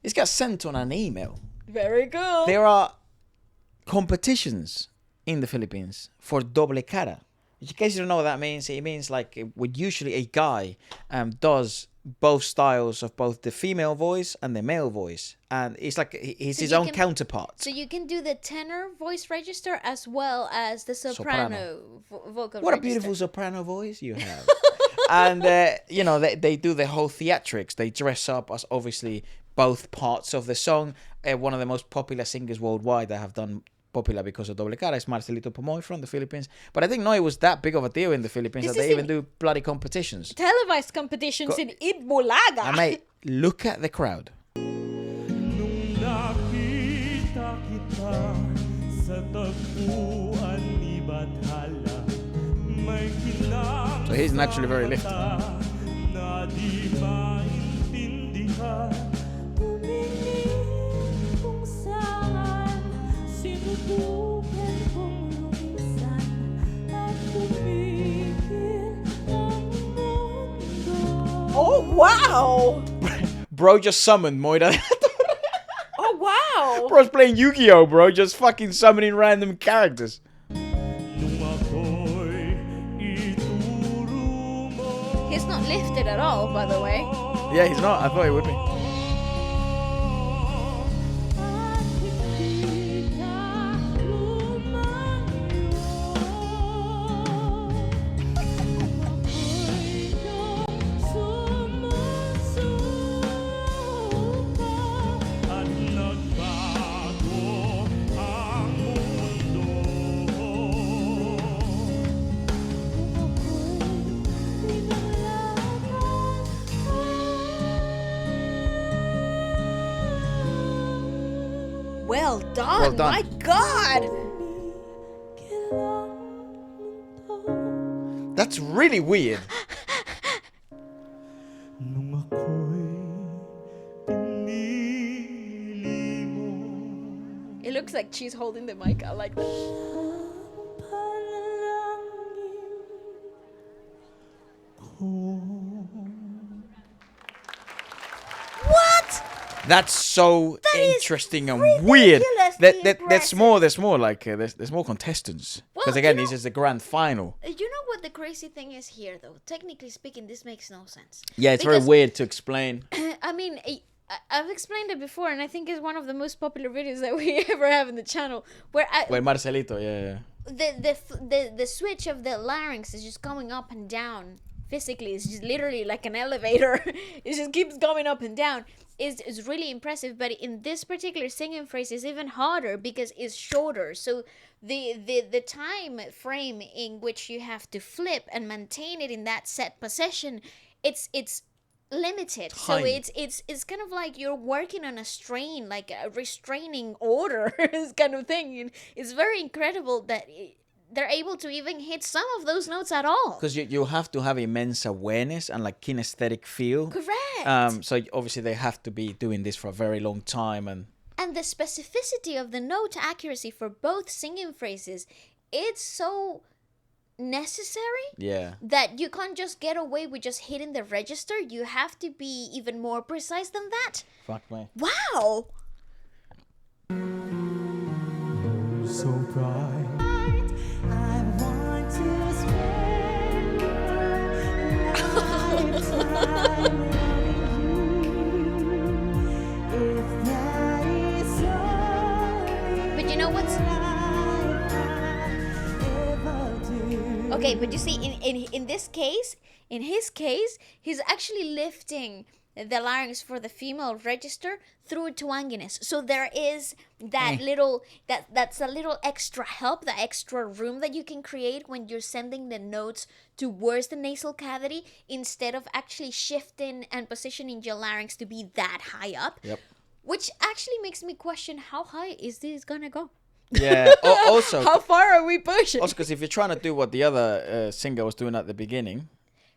This got sent on an email. Very cool. There are competitions in the Philippines for doble cara. In case you don't know what that means, it means like usually a guy does both styles of both the female voice and the male voice, and it's like he's his own counterpart. So you can do the tenor voice register as well as the soprano. Vocal What register. a beautiful soprano voice you have. And they do the whole theatrics. They dress up as obviously both parts of the song. One of the most popular singers worldwide that have done popular because of doble cara is Marcelito Pomoy from the Philippines. But I didn't know it was that big of a deal in the Philippines that they even do bloody competitions. Televised competitions in Itbulaga. Mate, look at the crowd. So he's naturally very lifted. Oh, wow. Bro just summoned Moira. Oh, wow. Bro's playing Yu-Gi-Oh, bro. Just fucking summoning random characters. He's not lifted at all, by the way. Yeah, he's not. I thought he would be. Well done. Well done. My God. That's really weird. It looks like she's holding the mic. I like that. What? That's so That is interesting and weird. There's impressive. more. There's more. Like there's more contestants. Because Well, again, you this know- is the grand final. You know what the crazy thing is here, though? Technically speaking, this makes no sense. Yeah, it's very Because- weird to explain. I mean, I've explained it before, and I think it's one of the most popular videos that we ever have in the channel, where Wait, Marcelito. Yeah. the switch of the larynx is just going up and down physically. It's just literally like an elevator. It just keeps going up and down. Is really impressive. But in this particular singing phrase is even harder because it's shorter. So the time frame in which you have to flip and maintain it in that set position, it's limited. So Tiny. it's kind of like you're working on a strain, like a restraining order this kind of thing. And it's very incredible that they're able to even hit some of those notes at all. Because you have to have immense awareness and like kinesthetic feel. Correct. So obviously they have to be doing this for a very long time And the specificity of the note accuracy for both singing phrases, it's so necessary yeah. that you can't just get away with just hitting the register. You have to be even more precise than that. Fuck me. Wow. So bright. But you know what's... Okay, but you see, in this case, in his case, he's actually lifting the larynx for the female register through twanginess. So there is that little, that's a little extra help, that extra room that you can create when you're sending the notes towards the nasal cavity instead of actually shifting and positioning your larynx to be that high up. Yep. Which actually makes me question, how high is this gonna go? Yeah. Also, How far are we pushing? also because if you're trying to do what the other singer was doing at the beginning,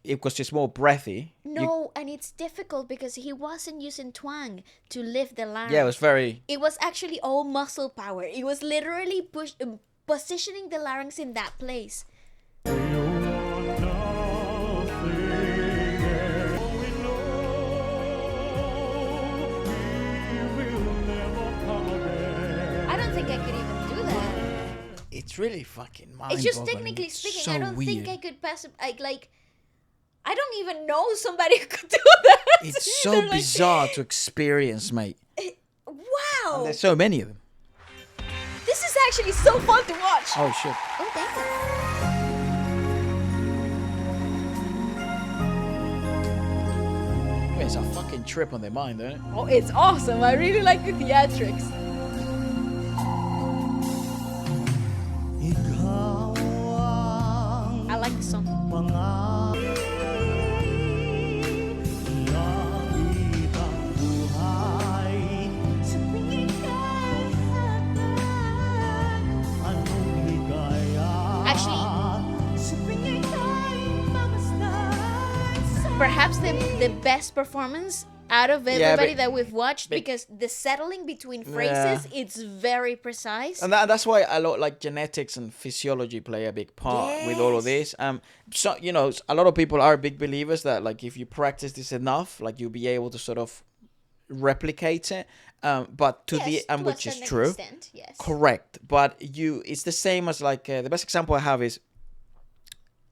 it was just more breathy. No, and it's difficult because he wasn't using twang to lift the larynx. Yeah, it was very... It was actually all muscle power. It was literally positioning the larynx in that place. think I could even do that. It's really fucking mind-boggling. It's just technically It's speaking, so I don't think weird. I could pass it. I don't even know somebody who could do that. It's so Either, bizarre to experience, mate. Wow. And there's so many of them. This is actually so fun to watch. Oh shit. Oh, damn. It's a fucking trip on their mind, don't it? Oh, it's awesome. I really like the theatrics. Ikaw ang I like the song. langit ang buhay. Sa tingin kay hatan, anong ligaya? Actually, Sa tingin kay mamasdan. perhaps the best performance out of everybody but- that we've watched, but- because the settling between phrases, it's very precise. And that's why a lot like genetics and physiology play a big part with all of this. So a lot of people are big believers that like if you practice this enough, like you'll be able to sort of replicate it. But to Yes, to a which is certain true, extent, yes. correct. But it's the same as like the best example I have is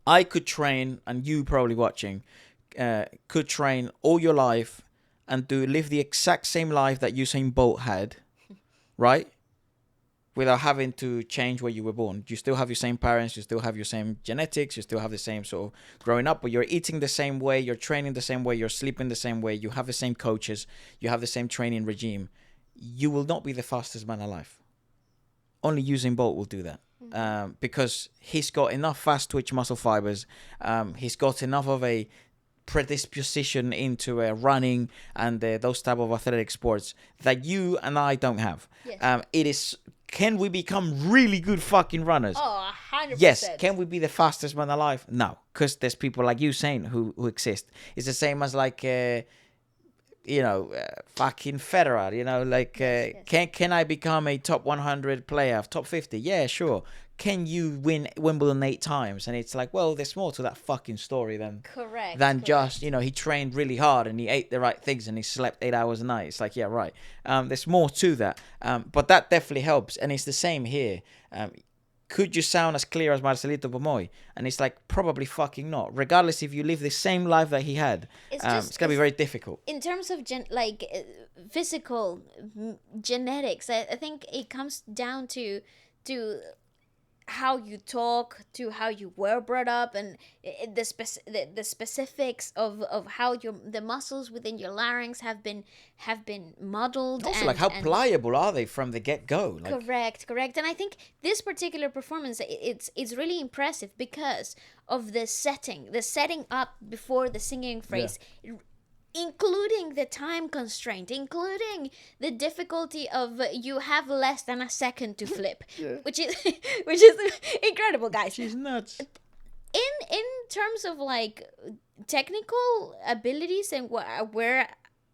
I could train, and you probably watching could train all your life and live the exact same life that Usain Bolt had, right? Without having to change where you were born. You still have your same parents, you still have your same genetics, you still have the same sort of growing up, but you're eating the same way, you're training the same way, you're sleeping the same way, you have the same coaches, you have the same training regime. You will not be the fastest man alive. Only Usain Bolt will do that. Because he's got enough fast twitch muscle fibers, he's got enough of a predisposition into running and those type of athletic sports that you and I don't have. Yes. It is, can we become really good fucking runners? Oh, 100%. Yes. Can we be the fastest man alive? No, because there's people like you saying who exist. It's the same as like fucking Federer. Can I become a top 100 player, top 50? Yeah, sure. Can you win Wimbledon 8 times? And it's like, well, there's more to that fucking story than Correct. just, he trained really hard and he ate the right things and he slept 8 hours a night. It's like, yeah, right. There's more to that. But that definitely helps. And it's the same here. Could you sound as clear as Marcelito Pomoy? And it's like, probably fucking not. Regardless if you live the same life that he had, it's going to be very difficult. In terms of physical genetics, I think it comes down to how you talk, to how you were brought up, and the specifics of how the muscles within your larynx have been modeled. Also, like how pliable are they from the get-go? Correct. And I think this particular performance, it's really impressive because of the setting up before the singing phrase. Including the time constraint, including the difficulty of you have less than a second to flip, which is incredible, guys. She's nuts. In terms of like technical abilities and what we're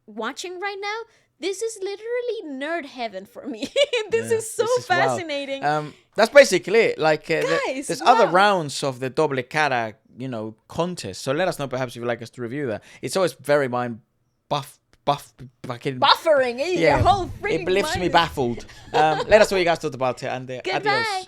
watching right now, this is literally nerd heaven for me. This is so fascinating. Wild. That's basically it. Like Guys, there's other rounds of the Doble Cara, contest. So let us know perhaps if you'd like us to review that. It's always very mind fucking Buffering, your whole freaking it leaves me mind. baffled. Let us know what you guys thought about it, and Goodbye. adios.